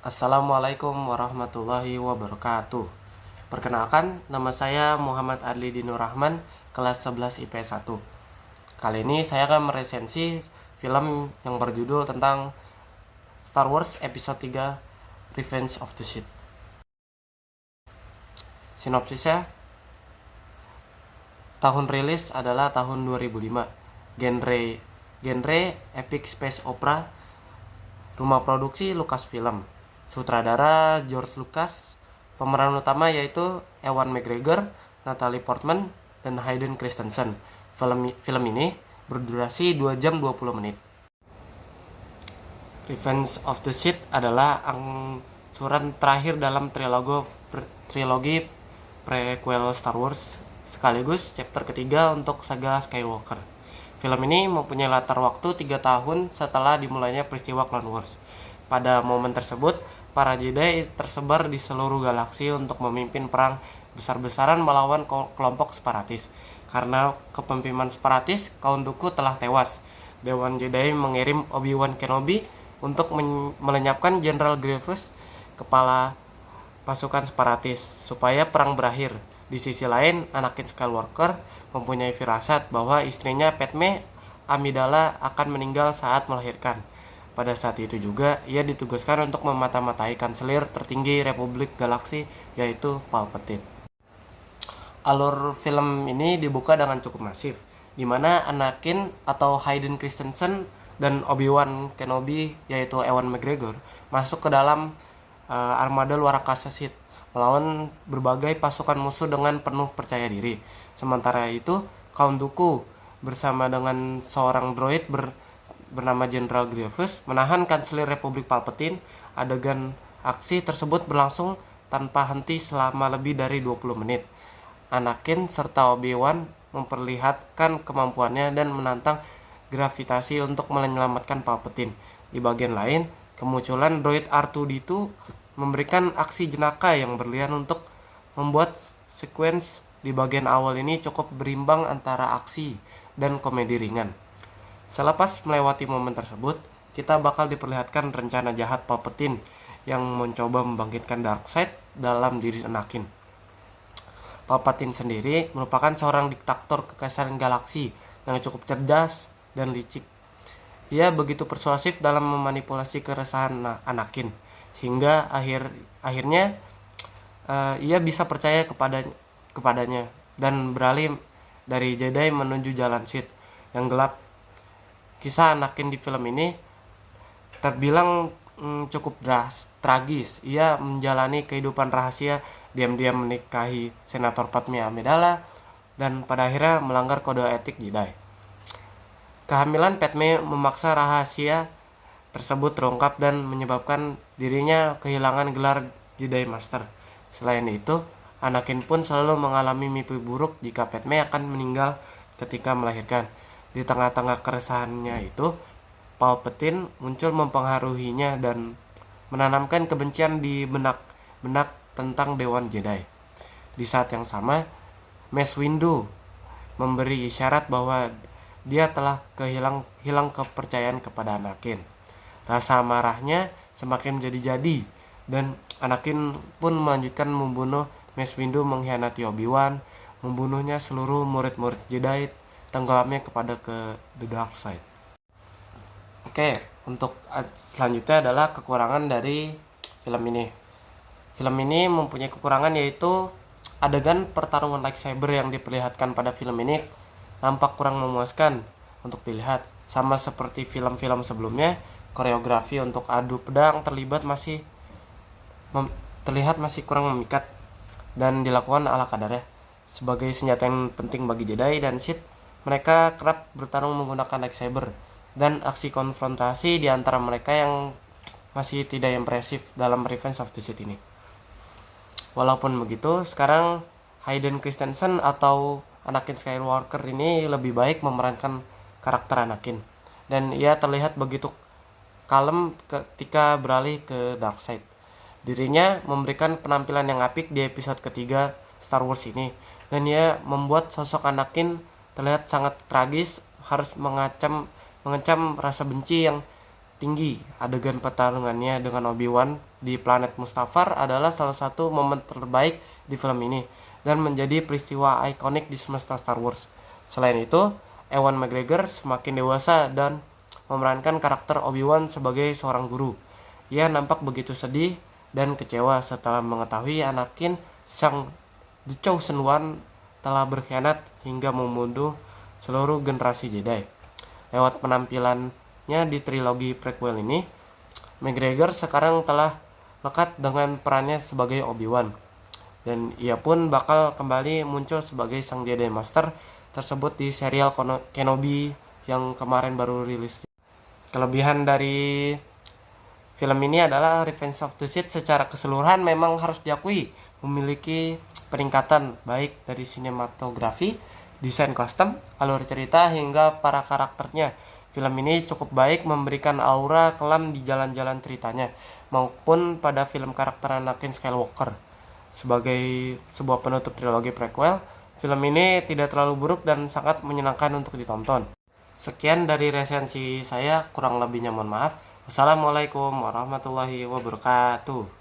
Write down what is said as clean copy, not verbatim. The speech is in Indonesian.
Assalamualaikum warahmatullahi wabarakatuh. Perkenalkan, nama saya Muhammad Adli Dinur Rahman, kelas 11 IP 1. Kali ini saya akan meresensi film yang berjudul tentang Star Wars Episode 3 Revenge of the Sith. Sinopsisnya, tahun rilis adalah tahun 2005. Genre epic space opera. Rumah produksi Lucasfilm. Sutradara George Lucas. Pemeran utama yaitu Ewan McGregor, Natalie Portman, dan Hayden Christensen. Film ini berdurasi 2 jam 20 menit. Revenge of the Sith adalah angsuran terakhir dalam trilogi prequel Star Wars, sekaligus chapter ketiga untuk saga Skywalker. Film ini mempunyai latar waktu 3 tahun setelah dimulainya peristiwa Clone Wars. Pada momen tersebut, para Jedi tersebar di seluruh galaksi untuk memimpin perang besar-besaran melawan kelompok separatis. Karena kepemimpinan separatis, Count Dooku telah tewas. Dewan Jedi mengirim Obi-Wan Kenobi untuk melenyapkan Jenderal Grievous, kepala pasukan separatis, supaya perang berakhir. Di sisi lain, Anakin Skywalker mempunyai firasat bahwa istrinya Padme Amidala akan meninggal saat melahirkan. Pada saat itu juga, ia ditugaskan untuk memata-matai kanselir tertinggi Republik Galaksi, yaitu Palpatine. Alur film ini dibuka dengan cukup masif, di mana Anakin atau Hayden Christensen dan Obi-Wan Kenobi, yaitu Ewan McGregor, masuk ke dalam armada luar angkasa Sith, melawan berbagai pasukan musuh dengan penuh percaya diri. Sementara itu, Count Dooku bersama dengan seorang droid bernama Jenderal Grievous menahan Kanselir Republik Palpatine. Adegan aksi tersebut berlangsung tanpa henti selama lebih dari 20 menit. Anakin serta Obi-Wan memperlihatkan kemampuannya dan menantang gravitasi untuk menyelamatkan Palpatine. Di bagian lain, kemunculan droid R2-D2 memberikan aksi jenaka yang berlian untuk membuat sekuens di bagian awal ini cukup berimbang antara aksi dan komedi ringan. Selepas melewati momen tersebut, kita bakal diperlihatkan rencana jahat Palpatine yang mencoba membangkitkan Darkseid dalam diri Anakin. Palpatine sendiri merupakan seorang diktator kekaisaran galaksi yang cukup cerdas dan licik. Ia begitu persuasif dalam memanipulasi keresahan Anakin, sehingga akhirnya ia bisa percaya kepadanya dan beralih dari Jedi menuju jalan Sith yang gelap. Kisah Anakin di film ini terbilang cukup tragis. Ia menjalani kehidupan rahasia, diam-diam menikahi Senator Padme Amidala, dan pada akhirnya melanggar kode etik Jedi. Kehamilan Padme memaksa rahasia tersebut terungkap dan menyebabkan dirinya kehilangan gelar Jedi Master. Selain itu, Anakin pun selalu mengalami mimpi buruk jika Padme akan meninggal ketika melahirkan. Di tengah-tengah keresahannya itu, Palpatine muncul mempengaruhinya dan menanamkan kebencian di benak tentang Dewan Jedi. Di saat yang sama, Mace Windu memberi isyarat bahwa dia telah hilang kepercayaan kepada Anakin. Rasa marahnya semakin menjadi-jadi dan Anakin pun melanjutkan membunuh Mace Windu, mengkhianati Obi-Wan, membunuhnya seluruh murid-murid Jedi, tenggelamnya kepada ke The Dark Side. Oke, untuk selanjutnya adalah kekurangan dari film ini. Film ini mempunyai kekurangan yaitu adegan pertarungan lightsaber yang diperlihatkan pada film ini nampak kurang memuaskan untuk dilihat. Sama seperti film-film sebelumnya, koreografi untuk adu pedang terlihat masih kurang memikat dan dilakukan ala kadarnya. Sebagai senjata yang penting bagi Jedi dan Sith, mereka kerap bertarung menggunakan lightsaber, dan aksi konfrontasi di antara mereka yang masih tidak impresif dalam Revenge of the Sith ini. Walaupun begitu, sekarang Hayden Christensen atau Anakin Skywalker ini lebih baik memerankan karakter Anakin, dan ia terlihat begitu kalem ketika beralih ke Darkseid. Dirinya memberikan penampilan yang apik di episode ketiga Star Wars ini, dan ia membuat sosok Anakin terlihat sangat tragis, harus mengecam rasa benci yang tinggi. Adegan pertarungannya dengan Obi-Wan di planet Mustafar adalah salah satu momen terbaik di film ini dan menjadi peristiwa ikonik di semesta Star Wars. Selain itu, Ewan McGregor semakin dewasa dan memerankan karakter Obi-Wan sebagai seorang guru. Ia nampak begitu sedih dan kecewa setelah mengetahui Anakin sang The Chosen One telah berkhianat hingga membunuh seluruh generasi Jedi. Lewat penampilannya di trilogi prequel ini, McGregor sekarang telah lekat dengan perannya sebagai Obi-Wan, dan ia pun bakal kembali muncul sebagai sang Jedi Master tersebut di serial Kenobi yang kemarin baru rilis. Kelebihan dari film ini adalah Revenge of the Sith secara keseluruhan memang harus diakui memiliki peningkatan baik dari sinematografi, desain kostum, alur cerita hingga para karakternya. Film ini cukup baik memberikan aura kelam di jalan-jalan ceritanya maupun pada film karakter Anakin Skywalker. Sebagai sebuah penutup trilogi prequel, film ini tidak terlalu buruk dan sangat menyenangkan untuk ditonton. Sekian dari resensi saya, kurang lebihnya mohon maaf. Wassalamualaikum warahmatullahi wabarakatuh.